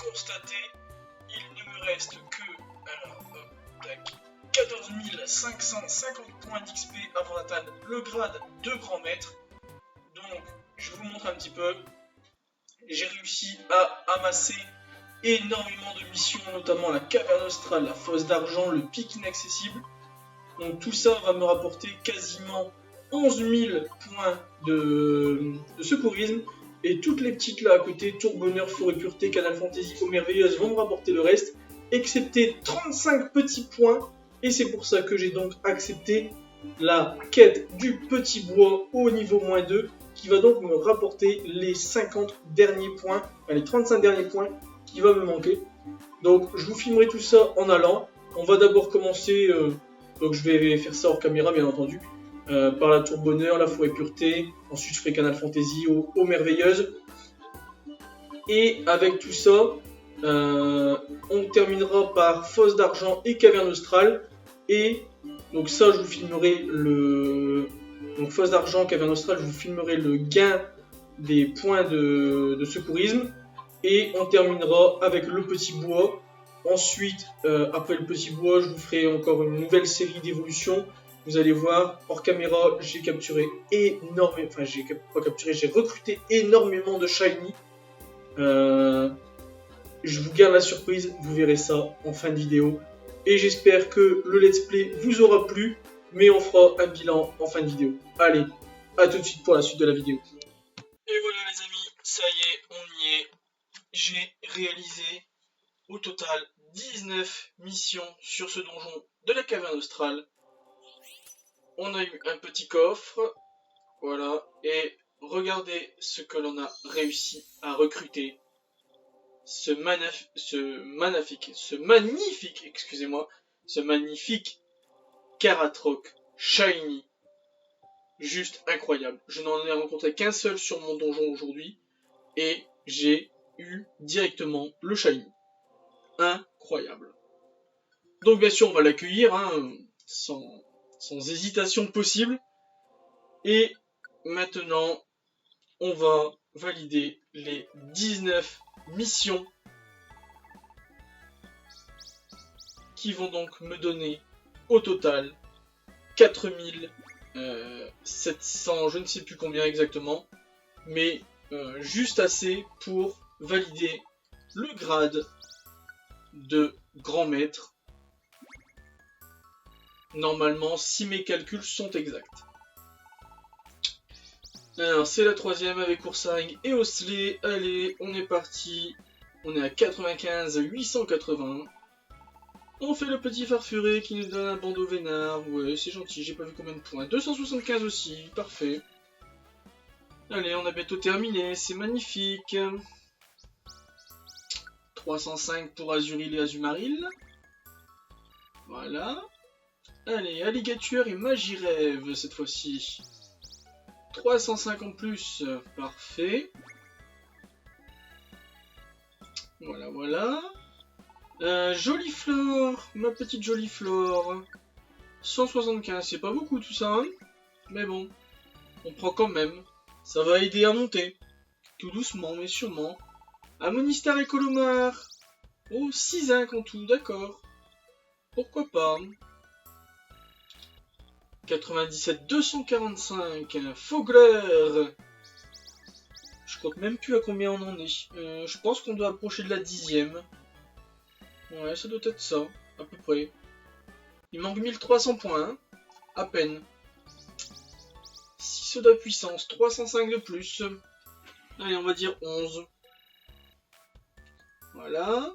constater, il ne me reste que alors, tac, 14 550 points d'XP avant d'atteindre le grade de grand maître. Donc, je vous montre un petit peu. J'ai réussi à amasser énormément de missions, notamment la caverne australe, la fosse d'argent, le pic inaccessible. Donc tout ça va me rapporter quasiment 11 000 points de secourisme. Et toutes les petites là à côté, Tour Bonheur, Forêt Pureté, Canal Fantasy, Eau Merveilleuse, vont me rapporter le reste, excepté 35 petits points. Et c'est pour ça que j'ai donc accepté la quête du petit bois au niveau -2, qui va donc me rapporter les 50 derniers points, enfin les 35 derniers points qui va me manquer. Donc je vous filmerai tout ça en allant. On va d'abord commencer, donc je vais faire ça hors caméra bien entendu, par la Tour Bonheur, la Forêt Pureté, ensuite je ferai Canal Fantasy, Eau Merveilleuse. Et avec tout ça, on terminera par Fosse d'Argent et Caverne Australe. Et donc ça je vous filmerai le... Donc Fosse d'Argent, Caverne Australe, je vous filmerai le gain des points de secourisme. Et on terminera avec le petit bois. Ensuite, après le petit bois, je vous ferai encore une nouvelle série d'évolutions. Vous allez voir, hors caméra, j'ai capturé énormément... Enfin, j'ai pas capturé, j'ai recruté énormément de shiny. Je vous garde la surprise, vous verrez ça en fin de vidéo. Et j'espère que le let's play vous aura plu. Mais on fera un bilan en fin de vidéo. Allez, à tout de suite pour la suite de la vidéo. Et voilà les amis, ça y est, on y est. J'ai réalisé au total 19 missions sur ce donjon de la caverne australe. On a eu un petit coffre, voilà, et regardez ce que l'on a réussi à recruter. Ce magnifique Karatrok Shiny. Juste incroyable. Je n'en ai rencontré qu'un seul sur mon donjon aujourd'hui, et j'ai eu directement le Shiny. Incroyable. Donc bien sûr on va l'accueillir hein, sans hésitation possible. Et maintenant on va valider les 19 missions qui vont donc me donner au total 4700, je ne sais plus combien exactement, mais juste assez pour valider le grade de grand maître. Normalement, si mes calculs sont exacts. Alors, c'est la troisième avec Oursaring et Osley. Allez, on est parti. On est à 95 880. On fait le petit farfuré qui nous donne un bandeau vénard. Ouais, c'est gentil, j'ai pas vu combien de points. 275 aussi, parfait. Allez, on a bientôt terminé, c'est magnifique. 305 pour Azuril et Azumaril. Voilà. Allez, Alligator et Magirève cette fois-ci. 305 en plus, parfait. Voilà, voilà. Joliflore, ma petite Joliflore. 175, c'est pas beaucoup tout ça, hein, mais bon, on prend quand même. Ça va aider à monter. Tout doucement, mais sûrement. Amonistar et Colomar. Oh, 6 zinc en tout, d'accord. Pourquoi pas. 97 245. Fogler. Je compte même plus à combien on en est. Je pense qu'on doit approcher de la 10e. Ouais, ça doit être ça, à peu près. Il manque 1300 points, hein, à peine. 6 soda puissance, 305 de plus. Allez, on va dire 11. Voilà.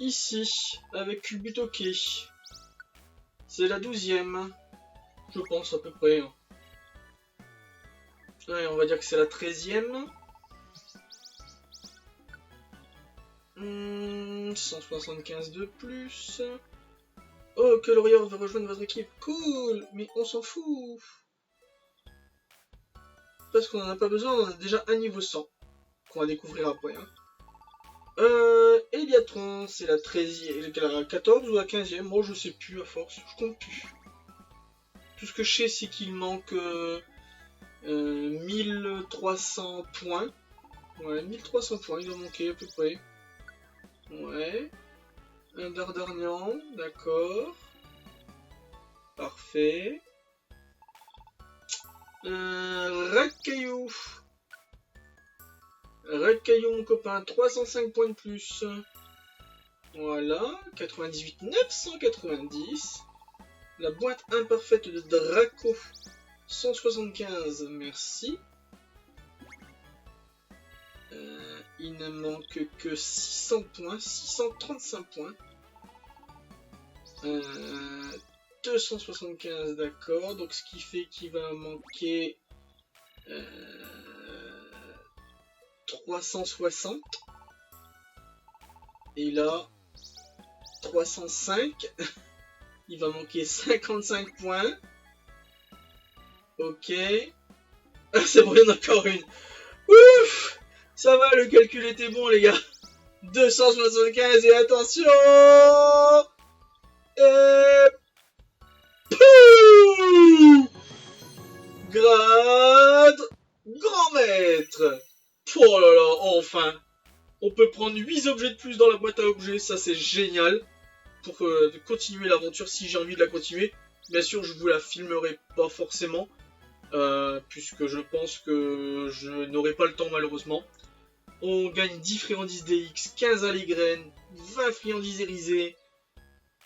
Ici, avec Culbutoke. C'est la 12e. Je pense, à peu près. Allez, on va dire que c'est la 13e. 175 de plus. Oh, que Lorior va rejoindre votre équipe. Cool, mais on s'en fout. Parce qu'on en a pas besoin, on en a déjà un niveau 100. Qu'on va découvrir après. Hein. Eliatron, c'est la 13e, la 14 ou la 15e. Moi, je sais plus à force, je compte plus. Tout ce que je sais, c'est qu'il manque 1300 points. Ouais, 1300 points, il doit manquer à peu près. Ouais. Un Dardarnian, d'accord. Parfait. Un Rakaillou. Rakaillou, mon copain, 305 points de plus. Voilà, 98 990. La boîte imparfaite de Draco, 175, merci. Il ne manque que 600 points, 635 points. 275, d'accord, donc ce qui fait qu'il va manquer 360. Et là, 305. Il va manquer 55 points. Ok. C'est bon, il y en a encore une. Ouf! Ça va, le calcul était bon, les gars. 275 et attention! Et... Pouh! Grade grand maître. Oh là là, enfin. On peut prendre 8 objets de plus dans la boîte à objets, ça c'est génial. Pour continuer l'aventure si j'ai envie de la continuer. Bien sûr, je vous la filmerai pas forcément. Puisque je pense que je n'aurai pas le temps malheureusement. On gagne 10 friandises DX, 15 allégraines, 20 friandises irisées.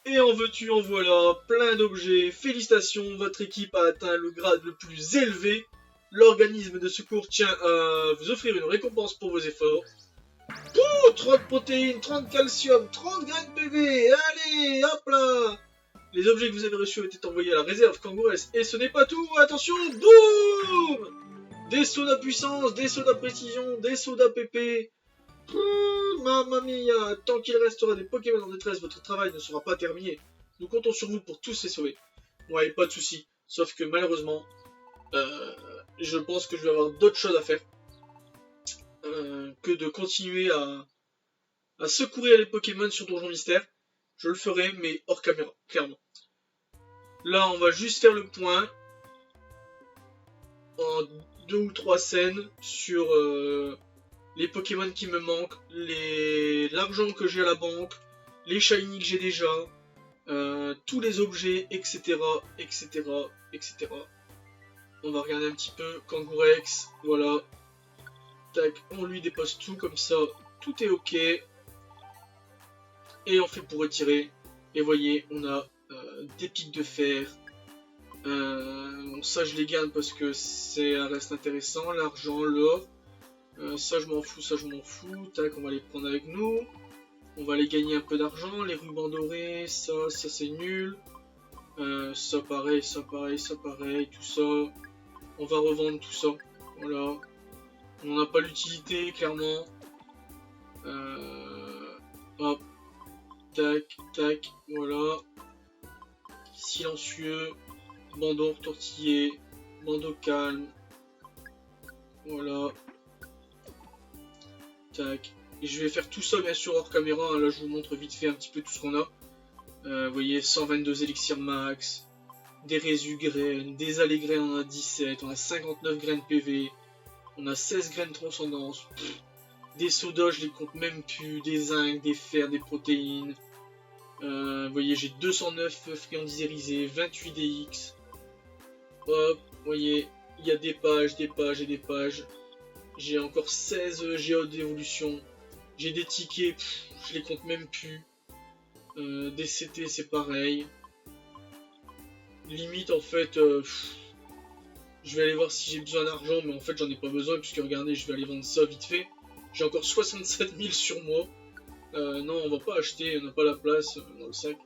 Et en veux-tu, en voilà, plein d'objets. Félicitations, votre équipe a atteint le grade le plus élevé. L'organisme de secours tient à vous offrir une récompense pour vos efforts. Pouh, 30 protéines, 30 calcium, 30 graines PV. Allez, hop là! Les objets que vous avez reçus ont été envoyés à la réserve Kangourès. Et ce n'est pas tout, attention, boum! Des sodas puissance, des sodas précision, des sodas PP. Mamma mia, tant qu'il restera des Pokémon en détresse, votre travail ne sera pas terminé. Nous comptons sur vous pour tous les sauver. Ouais, pas de soucis. Sauf que malheureusement, je pense que je vais avoir d'autres choses à faire que de continuer à secourir les Pokémon sur Donjon Mystère. Je le ferai, mais hors caméra, clairement. Là, on va juste faire le point en 2 ou 3 scènes sur les Pokémon qui me manquent, l'argent que j'ai à la banque, les shiny que j'ai déjà, tous les objets, etc., etc., etc. On va regarder un petit peu Kangourex, voilà. Tac, on lui dépose tout comme ça, tout est ok. Et on fait pour retirer. Et voyez, on a des pics de fer. Bon, ça je les garde parce que ça reste intéressant. L'argent, l'or. Ça je m'en fous, ça je m'en fous. Tac, on va les prendre avec nous. On va aller gagner un peu d'argent. Les rubans dorés, ça c'est nul. Ça pareil, ça pareil, ça pareil, tout ça. On va revendre tout ça. Voilà. On n'a pas l'utilité, clairement. Hop. Tac, tac, voilà. Silencieux. Bandeau tortillé. Bandeau calme. Voilà. Tac. Et je vais faire tout ça bien sûr hors caméra. Hein. Là je vous montre vite fait un petit peu tout ce qu'on a. Vous voyez, 122 élixirs max. Des résus graines. Des allégraines on a 17. On a 59 graines PV. On a 16 graines transcendance. Des sodas je les compte même plus. Des zinc, des fers, des protéines. Vous voyez, j'ai 209 friandises irisées, 28 DX. Hop, vous voyez, il y a des pages et des pages. J'ai encore 16 GO d'évolution. J'ai des tickets, je les compte même plus. Des CT, c'est pareil. Limite, en fait, je vais aller voir si j'ai besoin d'argent, mais en fait, j'en ai pas besoin, puisque regardez, je vais aller vendre ça vite fait. J'ai encore 67 000 sur moi. Non, on va pas acheter, on n'a pas la place dans le sac.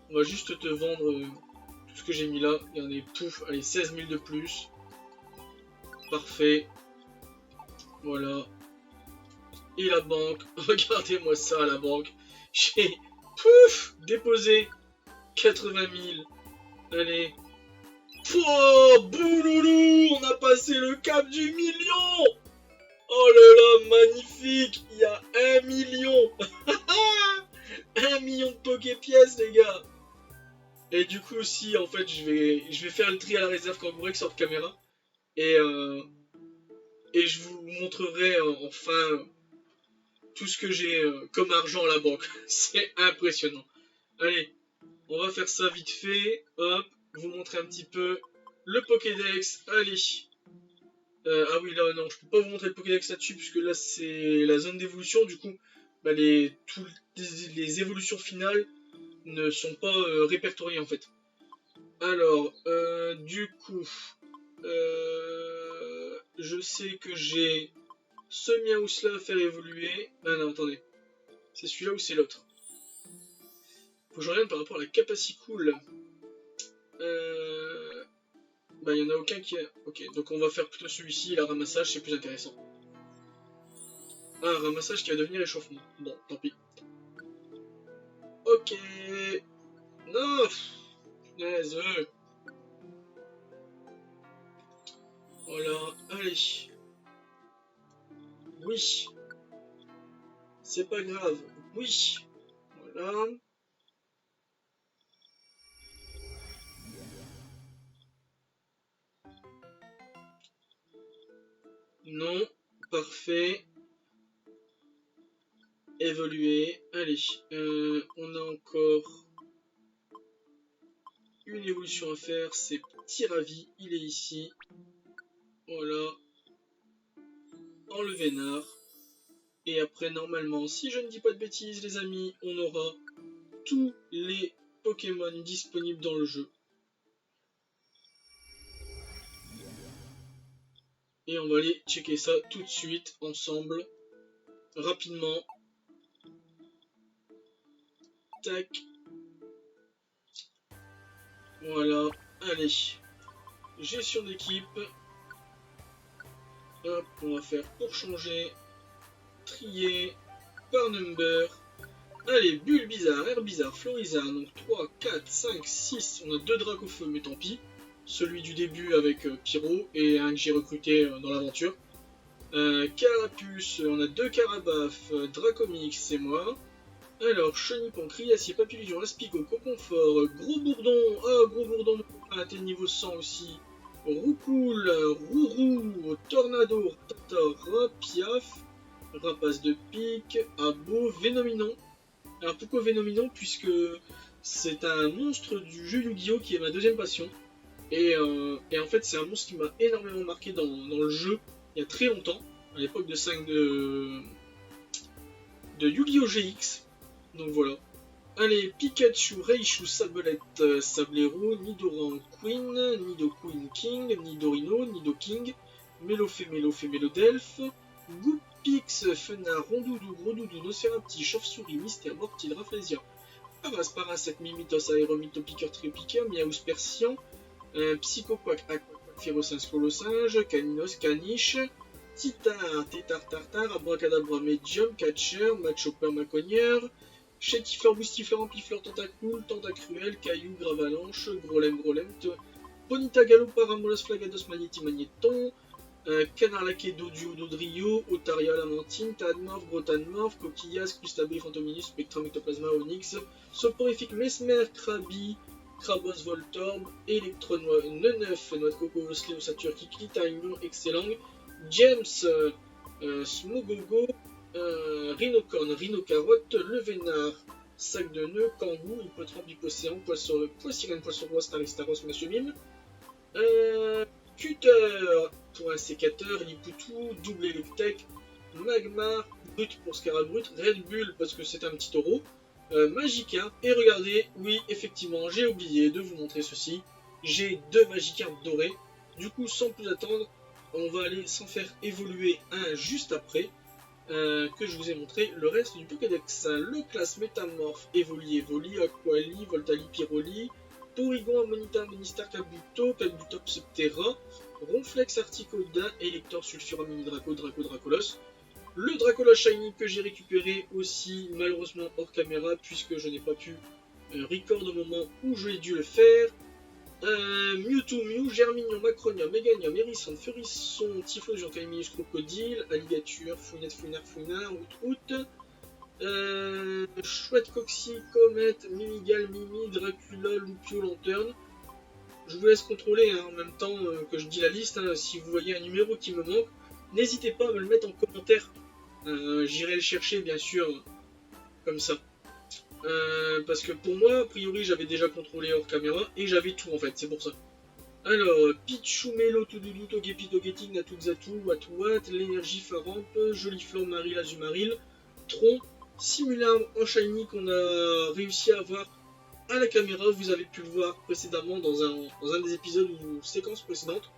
On va juste te vendre tout ce que j'ai mis là. Regardez, pouf, allez, 16 000 de plus. Parfait. Voilà. Et la banque, regardez-moi ça, la banque. J'ai, pouf, déposé 80 000. Allez. Pouah, bouloulou, on a passé le cap du million. Oh là là, magnifique. Il y a 1 million. 1 million de Poké-pièces, les gars. Et du coup aussi, en fait, je vais faire le tri à la réserve Kangourex hors caméra. Et je vous montrerai enfin tout ce que j'ai comme argent à la banque. C'est impressionnant. Allez, on va faire ça vite fait. Hop, vous montrer un petit peu le Pokédex. Allez. Ah oui, là, non, je peux pas vous montrer le Pokédex là-dessus, puisque là, c'est la zone d'évolution. Du coup, bah, toutes les évolutions finales ne sont pas répertoriées, en fait. Alors, du coup, je sais que j'ai ce Miaousla à faire évoluer. Ah non, attendez. C'est celui-là ou c'est l'autre? Faut que je regarde par rapport à la Capacicool. Bah, il n'y en a aucun qui a... Ok, donc on va faire plutôt celui-ci, la ramassage, c'est plus intéressant. Ah, un ramassage qui va devenir échauffement. Bon, tant pis. Ok. Non. Punaise. Voilà, allez. Oui. C'est pas grave. Oui. Voilà. Non. Parfait. Évoluer. Allez. On a encore une évolution à faire. C'est Tiravi. Il est ici. Voilà. Enlever Nard. Et après, normalement, si je ne dis pas de bêtises, les amis, on aura tous les Pokémon disponibles dans le jeu. Et on va aller checker ça tout de suite, ensemble, rapidement. Tac. Voilà, allez. Gestion d'équipe. Hop, on va faire pour changer. Trier. Par number. Allez, Bulbizarre, Herbizarre, Florizarre. Donc 3, 4, 5, 6. On a 2 Dracofeu, mais tant pis. Celui du début avec Pyro et un que j'ai recruté dans l'aventure. Carapuce, on a 2 Carabaf, Dracomix, c'est moi. Alors, Chenipan, Criassier, Papillusion, Aspico, Coconfort, Gros Bourdon, Gros Bourdon, on a atteint le niveau 100 aussi. Roucoule, Rourou, Tornado, Tartara, Piaf, Rapace de Pique, Abo, Vénominon. Alors pourquoi Vénominon? Puisque c'est un monstre du jeu Yu-Gi-Oh! Qui est ma deuxième passion. Et en fait, c'est un monstre qui m'a énormément marqué dans le jeu il y a très longtemps, à l'époque de 5 de Yu-Gi-Oh! GX. Donc voilà. Allez, Pikachu, Raichu, Sablette, Sablero, Nidoran, Queen, Nidoqueen King, Nidorino, Nidoking, Melofé, Melodelph, Goupix, Fenard, Rondoudou, Gros-Doudou, Nocerati, Chauve-souris, Mystère, Mortil, Rafflesia, Parasette, Mimitos, Aéromito, Piqueur, Trio-Piqueur, Miaous, Persian, Psychoquack, Aquaquack, Férocince, Colosinge, Caninos, Caniche, Titar, Tétard, Tartare, Abracadabra, Medium, Catcher, Matchopper, Macogneur, Chétifleur, Boostifleur, Ampifleur, Tentacool, Tentacruel, Caillou, Gravalanche, Grolem, Ponita, Galop, Paramolos, Flagados, Magnéton, Canard Laqué, Doduo, Dodrio, Otaria, Lamantine, Tadmorph, Grotanmorph, Coquillas, Clustabé, Fantominus, Spectrum, Ectoplasma, Onyx, Soporifique, Mesmer, Krabi, Krabos, Voltorb, Electron, Neuf, Noix de Coco, Vosléo, Satur, Kikli, Taignon, Excellent, James, Smogogo, Rhinocorn, Rhinocarotte, Le Vénard, Sac de nœuds, Kangou, Hippotrampe, Hippocéan, Poissirène, Poisson Roi, Staris, Monsieur Mime, Cutter pour un sécateur, Lipoutou, Double Electek, Magmar, Brut pour Scarabrut, Red Bull parce que c'est un petit taureau, Magikarp, et regardez, oui, effectivement, j'ai oublié de vous montrer ceci, j'ai 2 Magikarp dorés, du coup, sans plus attendre, on va aller s'en faire évoluer un juste après, que je vous ai montré le reste du Pokédex. Le classe Métamorphe, Evoli, Aquali, Voltali, Pyroli, Porygon, Amonita, Monistar, Kabuto, Kabutops, Terra, Ronflex, Articoda, Elector, Sulfura, Mini-Draco, Dracolos. Le Dracolos Shiny que j'ai récupéré aussi, malheureusement hors caméra, puisque je n'ai pas pu record au moment où j'ai dû le faire. Mewtwo, Mew, Germignon, Macronium, Meganium, Hérisson, Furisson, Typhlosion, Caliminius, Crocodile, Alligature, Fouinard, Out, Chouette, Coxy, Comète, Mimigal, Mimi, Dracula, Loupio, Lanterne. Je vous laisse contrôler en même temps que je dis la liste. Si vous voyez un numéro qui me manque, n'hésitez pas à me le mettre en commentaire J'irai le chercher bien sûr comme ça. Parce que pour moi, a priori, j'avais déjà contrôlé hors caméra et j'avais tout en fait, c'est pour ça. Alors, Pichu, Melo, Toudoudou, Togepi, Togeting, Natuzatu, Watouat, l'énergie Faramp, Joliflore, Maril, Azumaril, Tron, Simularme en Shiny qu'on a réussi à avoir à la caméra, vous avez pu le voir précédemment dans un des épisodes ou séquences précédentes.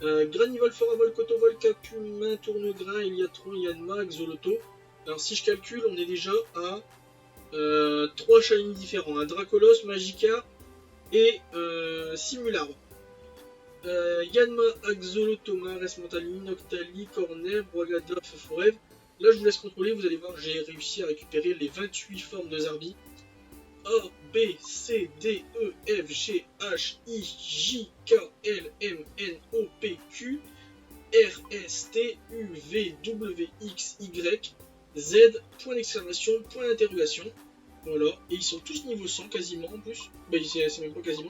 Granivol, Foravol, Cotovol, Capumin, Tournegrain, Eliatron, Yanma, Xoloto. Alors si je calcule, on est déjà à 3 shiny différents, un Dracolos, Magikarp et Simularme. Yanma, Axolotl, Mares, Montaline, Noctali, Corner, Boagador, Forev. Là je vous laisse contrôler, vous allez voir, j'ai réussi à récupérer les 28 formes de Zarbi. A, B, C, D, E, F, G, H, I, J, K, L, M, N, O, P, Q, R, S, T, U, V, W, X, Y, Z, point d'exclamation, point d'interrogation. Voilà, et ils sont tous niveau 100 quasiment en plus. Bah, c'est même pas quasiment,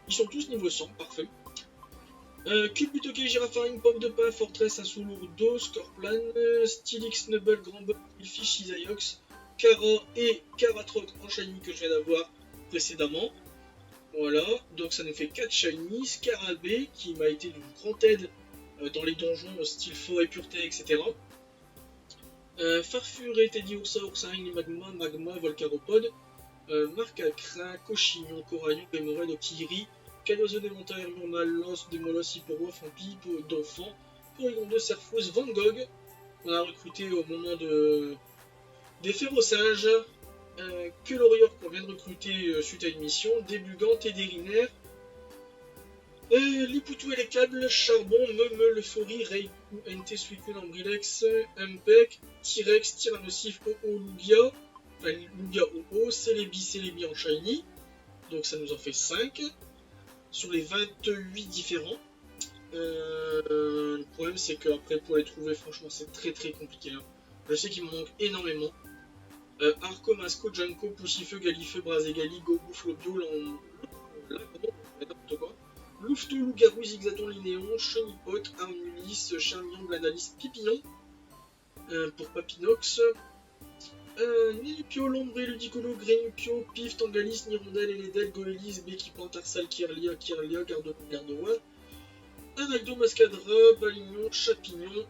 ils sont tous niveau 100, parfait. Culbutoke, Girafaring, Pomme de Pin, Fortress, Insulurdo, Scorplan, Stylix, Snubble, Grandbug, Fish, Isaiox, Kara et Karatroc en shiny que je viens d'avoir précédemment. Voilà, donc ça nous fait 4 shiny. Scarabée qui m'a été d'une grande aide dans les donjons style forêt pureté, etc. Farfuré, Teddy Ursa, Ursaring, Magma, Magma, Volcaropod, Marcacrin, Cochignon, Coraillon, Rémorel, Okiri, Cadozo, Démentor, Normal, Lance, Démolos, Hyporo, Fampi, Dauphin, Porygon de Serfos, Van Gogh. On a recruté au moment des Féroçages, que l'Orior qu'on vient de recruter suite à une mission, des Bugants et des Rinaires, Lipoutou et les câbles, Charbon, Meumeu, Euphorie, Reiku, NT, Suicune, Ambrilex, Impec, T-Rex, Tyrannosif, OO, Lugia, enfin Lugia OO, Celebi en Shiny, donc ça nous en fait 5, sur les 28 différents. Le problème c'est que après pour les trouver franchement c'est très compliqué. Hein. Je sais qu'il me manque énormément. Arco, Masco, Janko, Poussifeu, Galifeu, Braségali, Gogo, Flobio, n'importe quoi. Louveteau, Loup-Garou, Zigzaton, Linéon, Chenipot, Armulis, Charmian, Blanalis, Pipillon, pour Papinox. Nilupio, Lombré, Ludicolo, Grenupio, Pif, Tangalis, Nirondelle, Eledel, Goélis, Beki, Pantarsal, Kirlia, Garderois, Araldo, Mascadra, Balignon, Chapignon,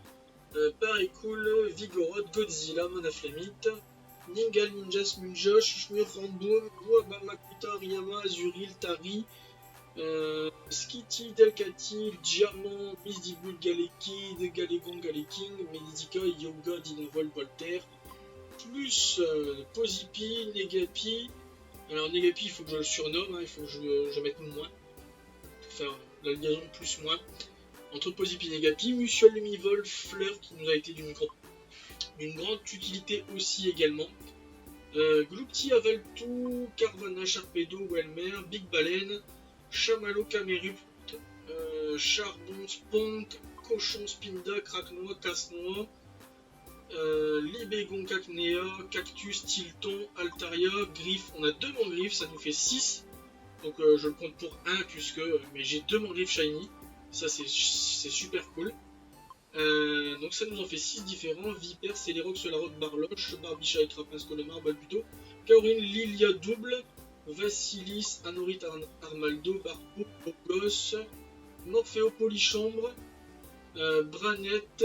Parécool, Vigoroth, Godzilla, Monaflemite, Ningal, Ninjas, Munja, Chuchmur, Ramboum, Boaba, Makuta, Riyama, Azuril, Tari, Skitty, Delcati, Diamant, Misdigul, Galekid, Galégon, Galeking, Medizika, Yoga, Dinovol, Voltaire, plus Pozipi, Negapi. Alors Negapi, il faut que je le surnomme, hein, il faut que je mette moins, pour faire la liaison plus-moins. Entre Pozipi et Negapi, Musiol, Lumivol, Fleur, qui nous a été d'une grande utilité aussi également. Gloupti, Avaltou, Carvana, Sharpedo, Welmer, Big Baleine, Chamallow, Camerupt, Charbon, Sponk, Cochon, Spinda, Craquenois, Casse-Noix, Libégon, Cacnea, Cactus, Tilton, Altaria, Griffe. On a 2 Mangriffes, ça nous fait 6. Donc je le compte pour 1 puisque mais j'ai 2 Mangriffes Shiny. Ça c'est super cool. Donc ça nous en fait 6 différents. Viper, Célérox, Larocque, Barloche, Barbicha et Trapince, Colomar, Balbuto, Kaorin, Lilia double, Vassilis, Anorit, Armaldo, Barpo, Bogos, Morpheo, Polychambre, Branette,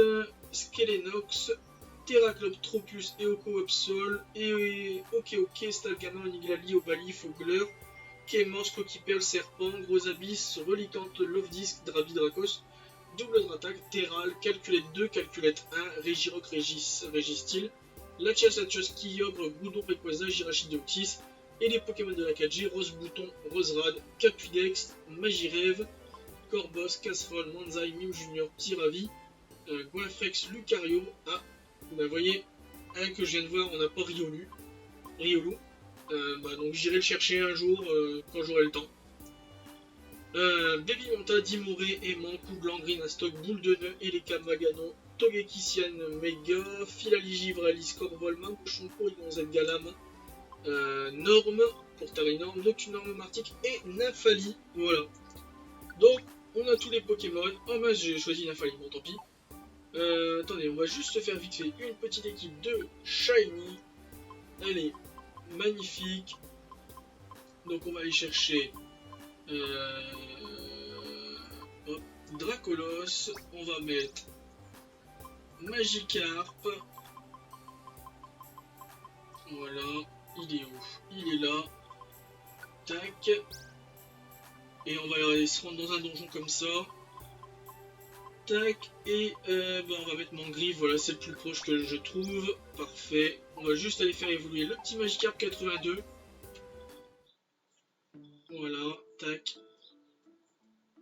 Skelenox, Terracloptropus, Eoko, Upsol, et Ok, Stalgama, Niglali, Obali, Fogler, Kémors, Coquipel, Serpent, Gros Abyss, Relicante, Love-Disc, Dracos, Double Dratak, Terral, Calculette 2, Calculette 1, Régiroc, Régistil, Latias, Kyogre, Goudon, Rayquaza, Girachidioptis, et les Pokémon de la 4G, Rose Bouton, Roserad, Capudex, Magirève, Corbos, Casserole, Manzai, Mew Junior, Piravi, Goinfrex, Lucario. Ah, vous voyez, un que je viens de voir, on n'a pas Riolu. Donc j'irai le chercher un jour quand j'aurai le temps. Baby Monta, Dimoré, Aimant, Couglan, Green Astock, Boule de Nœud, Eleka, Magano, Togekissian, Mega, Filali, Givralis, Corvol, Mampochon, Porygon, Galam, Norme, pour Tarinorme, Noctunorme, Martic et Nymphali. Voilà. Donc, on a tous les Pokémon. Oh mince, j'ai choisi Nymphali, bon tant pis. Attendez, on va juste se faire vite fait une petite équipe de Shiny. Elle est magnifique. Donc on va aller chercher hop, Dracolos. On va mettre Magikarp. Voilà, il est où? Il est là. Tac. Et on va aller se rendre dans un donjon comme ça. Tac. Et on va mettre Mangriffe. Voilà, c'est le plus proche que je trouve. Parfait. On va juste aller faire évoluer le petit Magikarp 82. Voilà, tac.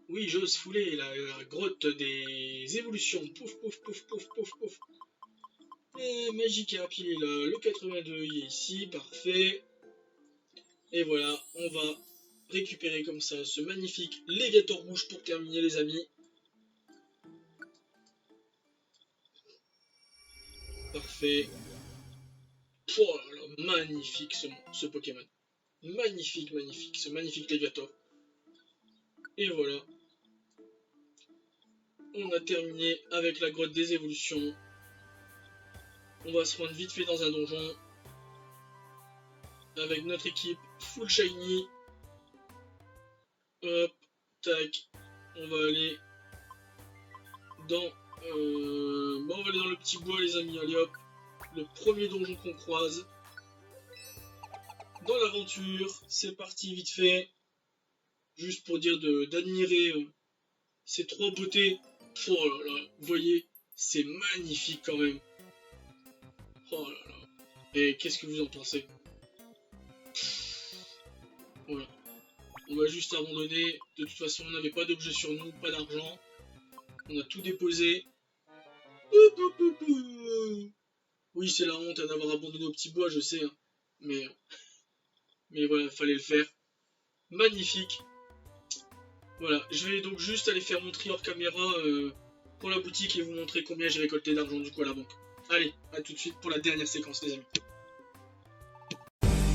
Oui, j'ose fouler la grotte des évolutions. Pouf, pouf, pouf, pouf, pouf, pouf. Et Magikarp, il est là. Le 82, il est ici. Parfait. Et voilà, on va récupérer comme ça ce magnifique Légator rouge pour terminer, les amis. Parfait. Oh là là, magnifique ce Pokémon. Magnifique, magnifique, ce magnifique Légator. Et voilà. On a terminé avec la grotte des évolutions. On va se rendre vite fait dans un donjon. Avec notre équipe full shiny. Hop, tac. On va aller dans... on va aller dans le petit bois, les amis. Allez hop. Le premier donjon qu'on croise. Dans l'aventure. C'est parti vite fait. Juste pour dire d'admirer ces trois beautés. Oh là là, vous voyez, c'est magnifique quand même. Oh là là. Et qu'est-ce que vous en pensez? Voilà. On va juste abandonner. De toute façon, on n'avait pas d'objet sur nous, pas d'argent. On a tout déposé. Oui, c'est la honte d'avoir abandonné au petit bois, je sais. Hein. Mais voilà, il fallait le faire. Magnifique. Voilà, je vais donc juste aller faire mon tri hors caméra pour la boutique et vous montrer combien j'ai récolté d'argent du coup à la banque. Allez, à tout de suite pour la dernière séquence, les amis.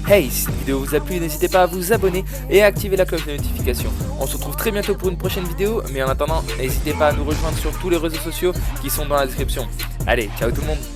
Hey, si cette vidéo vous a plu, n'hésitez pas à vous abonner et à activer la cloche de notification. On se retrouve très bientôt pour une prochaine vidéo, mais en attendant, n'hésitez pas à nous rejoindre sur tous les réseaux sociaux qui sont dans la description. Allez, ciao tout le monde!